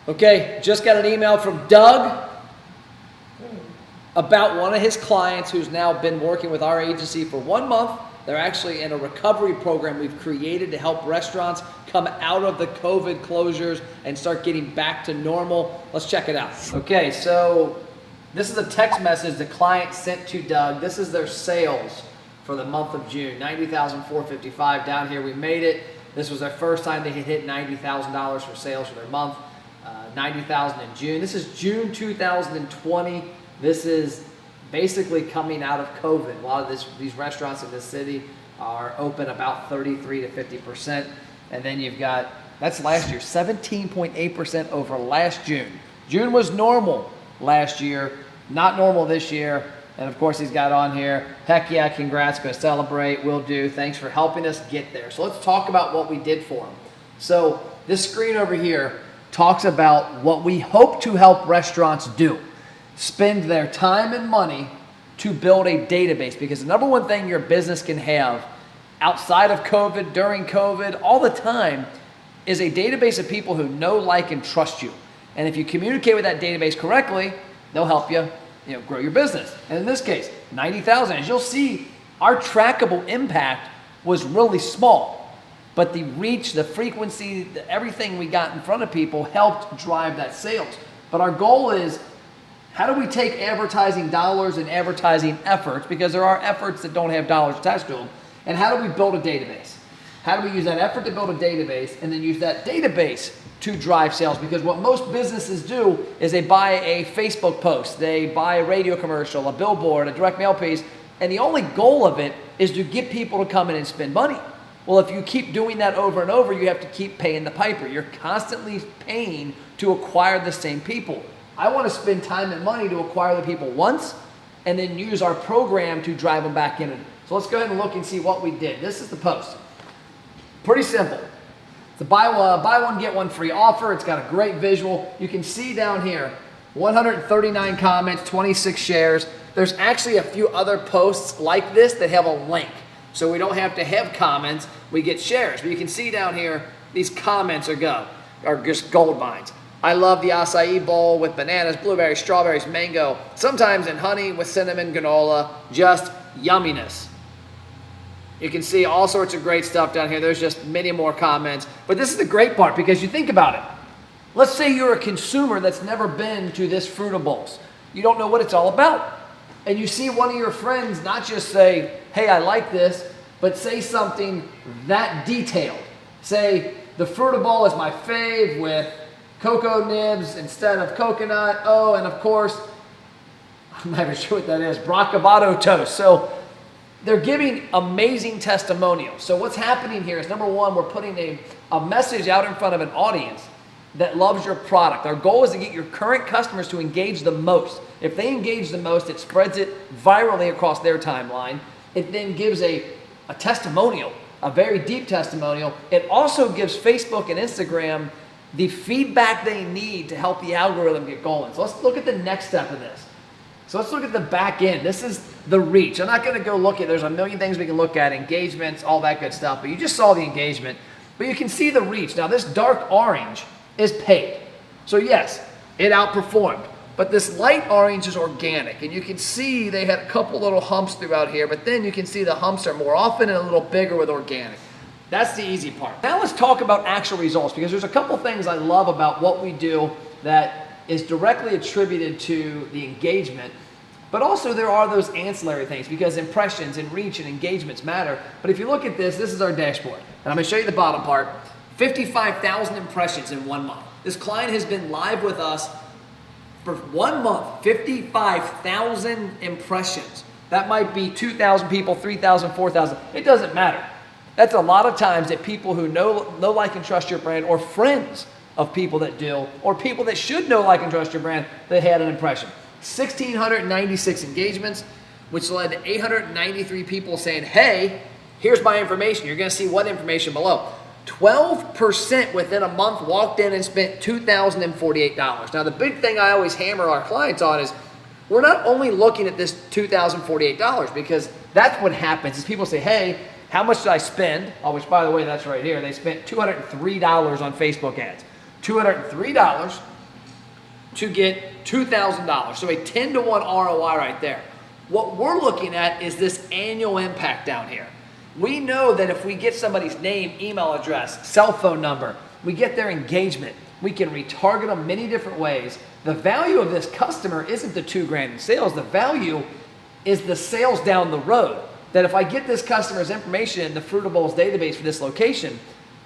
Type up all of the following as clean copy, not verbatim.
Okay, just got an email from Doug about one of his clients who's now been working with our agency for 1 month. They're actually in a recovery program we've created to help restaurants come out of the COVID closures and start getting back to normal. Let's check it out. Okay, so this is a text message the client sent to Doug. This is their sales for the month of June, $90,455. Down here we made it. This was their first time they had hit $90,000 for sales for their month. $90,000 in June. This is June 2020. This is basically coming out of COVID. A lot of these restaurants in this city are open about 33 to 50%. And then you've got, that's last year, 17.8% over last June. June was normal last year, not normal this year. And of course he's got on here, heck yeah, congrats, gonna celebrate, will do. Thanks for helping us get there. So let's talk about what we did for him. So this screen over here talks about what we hope to help restaurants do. Spend their time and money to build a database, because the number one thing your business can have outside of COVID, during COVID, all the time, is a database of people who know, like, and trust you. And if you communicate with that database correctly, they'll help you, grow your business. And in this case, 90,000. As you'll see, our trackable impact was really small. But the reach, the frequency, everything we got in front of people helped drive that sales. But our goal is, how do we take advertising dollars and advertising efforts, because there are efforts that don't have dollars attached to them, and how do we build a database? How do we use that effort to build a database and then use that database to drive sales? Because what most businesses do is they buy a Facebook post, they buy a radio commercial, a billboard, a direct mail piece, and the only goal of it is to get people to come in and spend money. Well, if you keep doing that over and over, you have to keep paying the piper. You're constantly paying to acquire the same people. I want to spend time and money to acquire the people once and then use our program to drive them back in. So let's go ahead and look and see what we did. This is the post. Pretty simple. It's a buy one, get one free offer. It's got a great visual. You can see down here, 139 comments, 26 shares. There's actually a few other posts like this that have a link. So we don't have to have comments, we get shares. But you can see down here, these comments are just gold mines. I love the acai bowl with bananas, blueberries, strawberries, mango, sometimes in honey with cinnamon granola, just yumminess. You can see all sorts of great stuff down here. There's just many more comments. But this is the great part, because you think about it. Let's say you're a consumer that's never been to this Frutta Bowls. You don't know what it's all about. And you see one of your friends not just say, hey, I like this, but say something that detailed. Say, the Frutta Bowl is my fave with cocoa nibs instead of coconut. Oh, and of course, I'm not even sure what that is, broccolado toast. So they're giving amazing testimonials. So what's happening here is, number one, we're putting a message out in front of an audience that loves your product. Our goal is to get your current customers to engage the most. If they engage the most, it spreads it virally across their timeline. It then gives a testimonial, a very deep testimonial. It also gives Facebook and Instagram the feedback they need to help the algorithm get going. So let's look at the next step of this. So let's look at the back end. This is the reach. I'm not going to go look at, there's a million things we can look at, engagements, all that good stuff, but you just saw the engagement. But you can see the reach. Now this dark orange is paid. So yes, it outperformed. But this light orange is organic. And you can see they had a couple little humps throughout here, but then you can see the humps are more often and a little bigger with organic. That's the easy part. Now let's talk about actual results, because there's a couple things I love about what we do that is directly attributed to the engagement. But also there are those ancillary things, because impressions and reach and engagements matter. But if you look at this, this is our dashboard. And I'm going to show you the bottom part. 55,000 impressions in 1 month. This client has been live with us for 1 month. 55,000 impressions. That might be 2,000 people, 3,000, 4,000. It doesn't matter. That's a lot of times that people who know, like, and trust your brand, or friends of people that do, or people that should know, like, and trust your brand, that had an impression. 1,696 engagements, which led to 893 people saying, hey, here's my information. You're going to see what information below. 12% within a month walked in and spent $2,048. Now, the big thing I always hammer our clients on is we're not only looking at this $2,048, because that's what happens is people say, hey, how much did I spend? Oh, which, by the way, that's right here. They spent $203 on Facebook ads. $203 to get $2,000. So a 10-to-1 ROI right there. What we're looking at is this annual impact down here. We know that if we get somebody's name, email address, cell phone number, we get their engagement, we can retarget them many different ways. The value of this customer isn't the $2,000 in sales. The value is the sales down the road. That if I get this customer's information in the Frutta Bowls database for this location,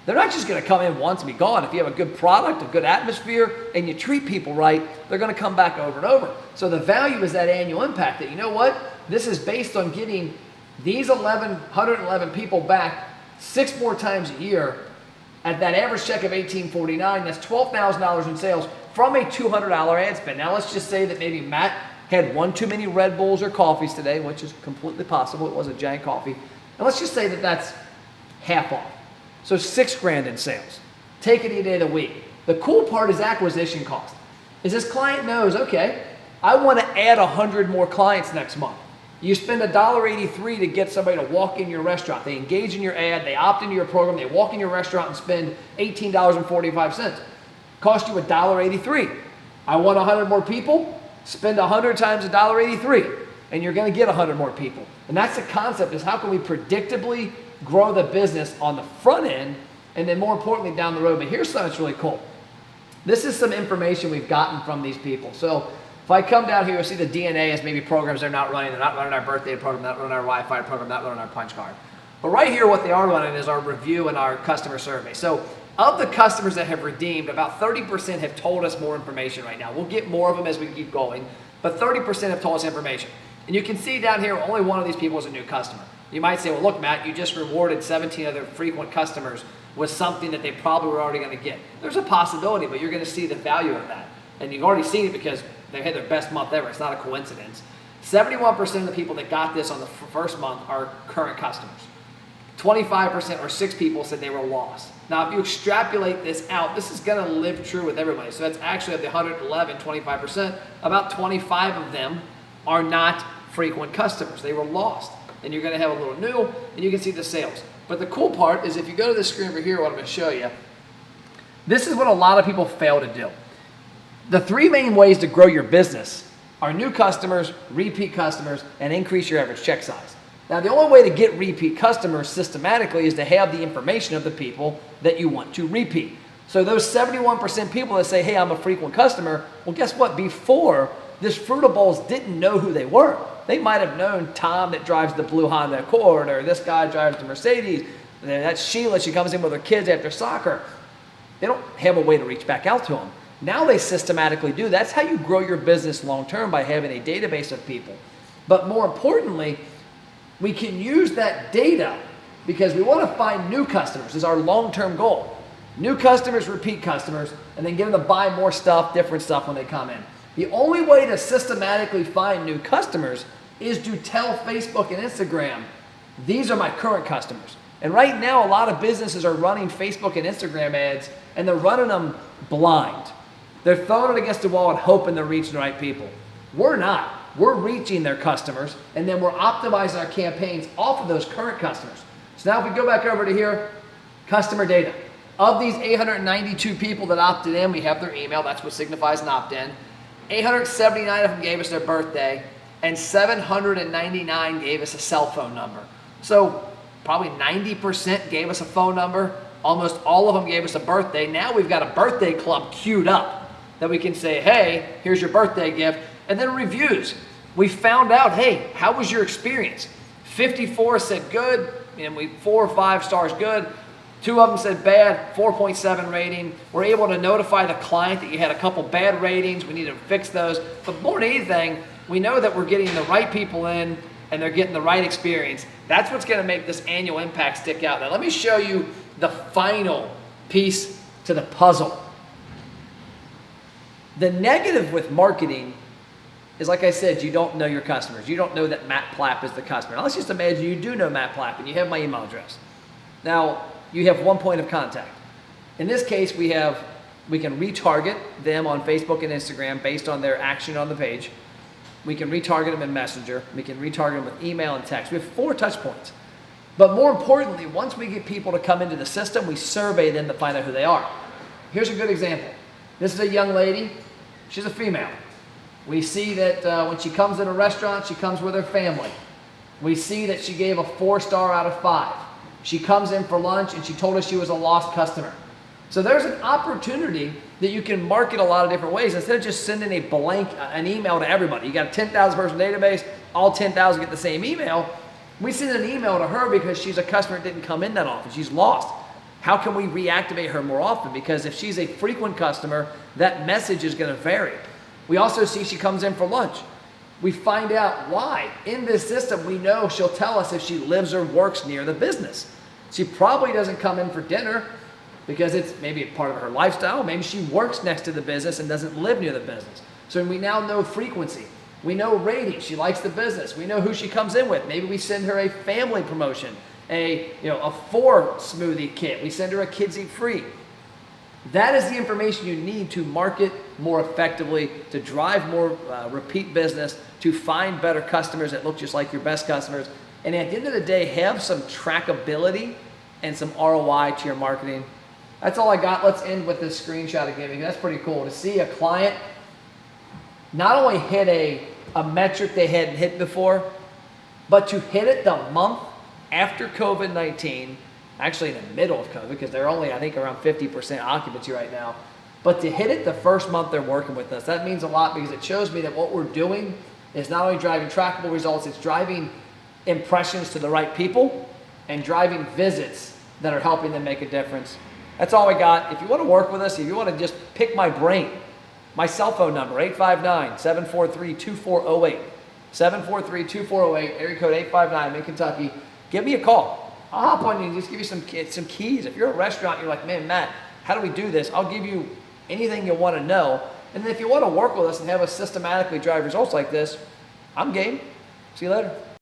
they're not just going to come in once and be gone. If you have a good product, a good atmosphere, and you treat people right, they're going to come back over and over. So the value is that annual impact that, you know what? This is based on getting these 111 people back 6 more times a year at that average check of $18.49. That's $12,000 in sales from a $200 ad spend. Now let's just say that maybe Matt had one too many Red Bulls or coffees today, which is completely possible. It was a giant coffee. And let's just say that that's half off. So $6,000 in sales. Take it any day of the week. The cool part is acquisition cost. Is this client knows, okay, I want to add 100 more clients next month. You spend $1.83 to get somebody to walk in your restaurant. They engage in your ad, they opt into your program, they walk in your restaurant and spend $18.45. Cost you $1.83. I want 100 more people, spend 100 times $1.83, and you're going to get 100 more people. And that's the concept, is how can we predictably grow the business on the front end, and then more importantly down the road. But here's something that's really cool. This is some information we've gotten from these people. So if I come down here, you'll see the DNA as maybe programs they're not running. They're not running our birthday program, not running our Wi-Fi program, not running our punch card. But right here, what they are running is our review and our customer survey. So of the customers that have redeemed, about 30% have told us more information right now. We'll get more of them as we keep going, but 30% have told us information. And you can see down here, only one of these people is a new customer. You might say, well, look, Matt, you just rewarded 17 other frequent customers with something that they probably were already going to get. There's a possibility, but you're going to see the value of that. And you've already seen it because they had their best month ever. It's not a coincidence. 71% of the people that got this on the first month are current customers. 25% or 6 people said they were lost. Now, if you extrapolate this out, this is going to live true with everybody. So that's actually of the 111, 25%, about 25 of them are not frequent customers. They were lost. And you're going to have a little new, and you can see the sales. But the cool part is if you go to this screen over here, what I'm going to show you, this is what a lot of people fail to do. The 3 main ways to grow your business are new customers, repeat customers, and increase your average check size. Now, the only way to get repeat customers systematically is to have the information of the people that you want to repeat. So those 71% people that say, hey, I'm a frequent customer, well, guess what? Before, this Frutta Bowls didn't know who they were. They might have known Tom that drives the blue Honda Accord, or this guy drives the Mercedes, and that's Sheila, she comes in with her kids after soccer. They don't have a way to reach back out to them. Now they systematically do. That's how you grow your business long term, by having a database of people. But more importantly, we can use that data because we want to find new customers is our long-term goal. New customers, repeat customers, and then get them to buy more stuff, different stuff when they come in. The only way to systematically find new customers is to tell Facebook and Instagram, these are my current customers. And right now, a lot of businesses are running Facebook and Instagram ads, and they're running them blind. They're throwing it against the wall and hoping they're reaching the right people. We're not. We're reaching their customers, and then we're optimizing our campaigns off of those current customers. So now if we go back over to here, customer data. Of these 892 people that opted in, we have their email. That's what signifies an opt-in. 879 of them gave us their birthday, and 799 gave us a cell phone number. So probably 90% gave us a phone number. Almost all of them gave us a birthday. Now we've got a birthday club queued up that we can say, hey, here's your birthday gift. And then reviews. We found out, hey, how was your experience? 54 said good, and 4 or 5 stars good. 2 of them said bad, 4.7 rating. We're able to notify the client that you had a couple bad ratings. We need to fix those. But more than anything, we know that we're getting the right people in and they're getting the right experience. That's what's going to make this annual impact stick out. Now let me show you the final piece to the puzzle. The negative with marketing is, like I said, you don't know your customers. You don't know that Matt Plapp is the customer. Now let's just imagine you do know Matt Plapp and you have my email address. Now, you have one point of contact. In this case, we can retarget them on Facebook and Instagram based on their action on the page. We can retarget them in Messenger. We can retarget them with email and text. We have 4 touch points. But more importantly, once we get people to come into the system, we survey them to find out who they are. Here's a good example. This is a young lady She's a female. We see that when she comes in a restaurant, she comes with her family. We see that she gave a 4-star out of 5. She comes in for lunch and she told us she was a lost customer. So there's an opportunity that you can market a lot of different ways. Instead of just sending an email to everybody. You got a 10,000 person database, all 10,000 get the same email. We send an email to her because she's a customer that didn't come in that often. She's lost. How can we reactivate her more often? Because if she's a frequent customer, that message is going to vary. We also see she comes in for lunch. We find out why. In this system, we know she'll tell us if she lives or works near the business. She probably doesn't come in for dinner because it's maybe a part of her lifestyle. Maybe she works next to the business and doesn't live near the business. So we now know frequency. We know rating. She likes the business. We know who she comes in with. Maybe we send her a family promotion, a 4 smoothie kit. We send her a Kids Eat Free. That is the information you need to market more effectively, to drive more repeat business, to find better customers that look just like your best customers. And at the end of the day, have some trackability and some ROI to your marketing. That's all I got. Let's end with this screenshot again, because that's pretty cool to see a client not only hit a metric they hadn't hit before, but to hit it the month after COVID-19, actually in the middle of COVID, because they're only, I think, around 50% occupancy right now. But to hit it the first month they're working with us, that means a lot, because it shows me that what we're doing is not only driving trackable results, it's driving impressions to the right people and driving visits that are helping them make a difference. That's all we got. If you want to work with us, if you want to just pick my brain, my cell phone number, 859-743-2408. 743-2408, area code 859, in Kentucky. Give me a call. I'll hop on you and just give you some keys. If you're a restaurant, you're like, man, Matt, how do we do this? I'll give you anything you want to know. And then if you want to work with us and have us systematically drive results like this, I'm game. See you later.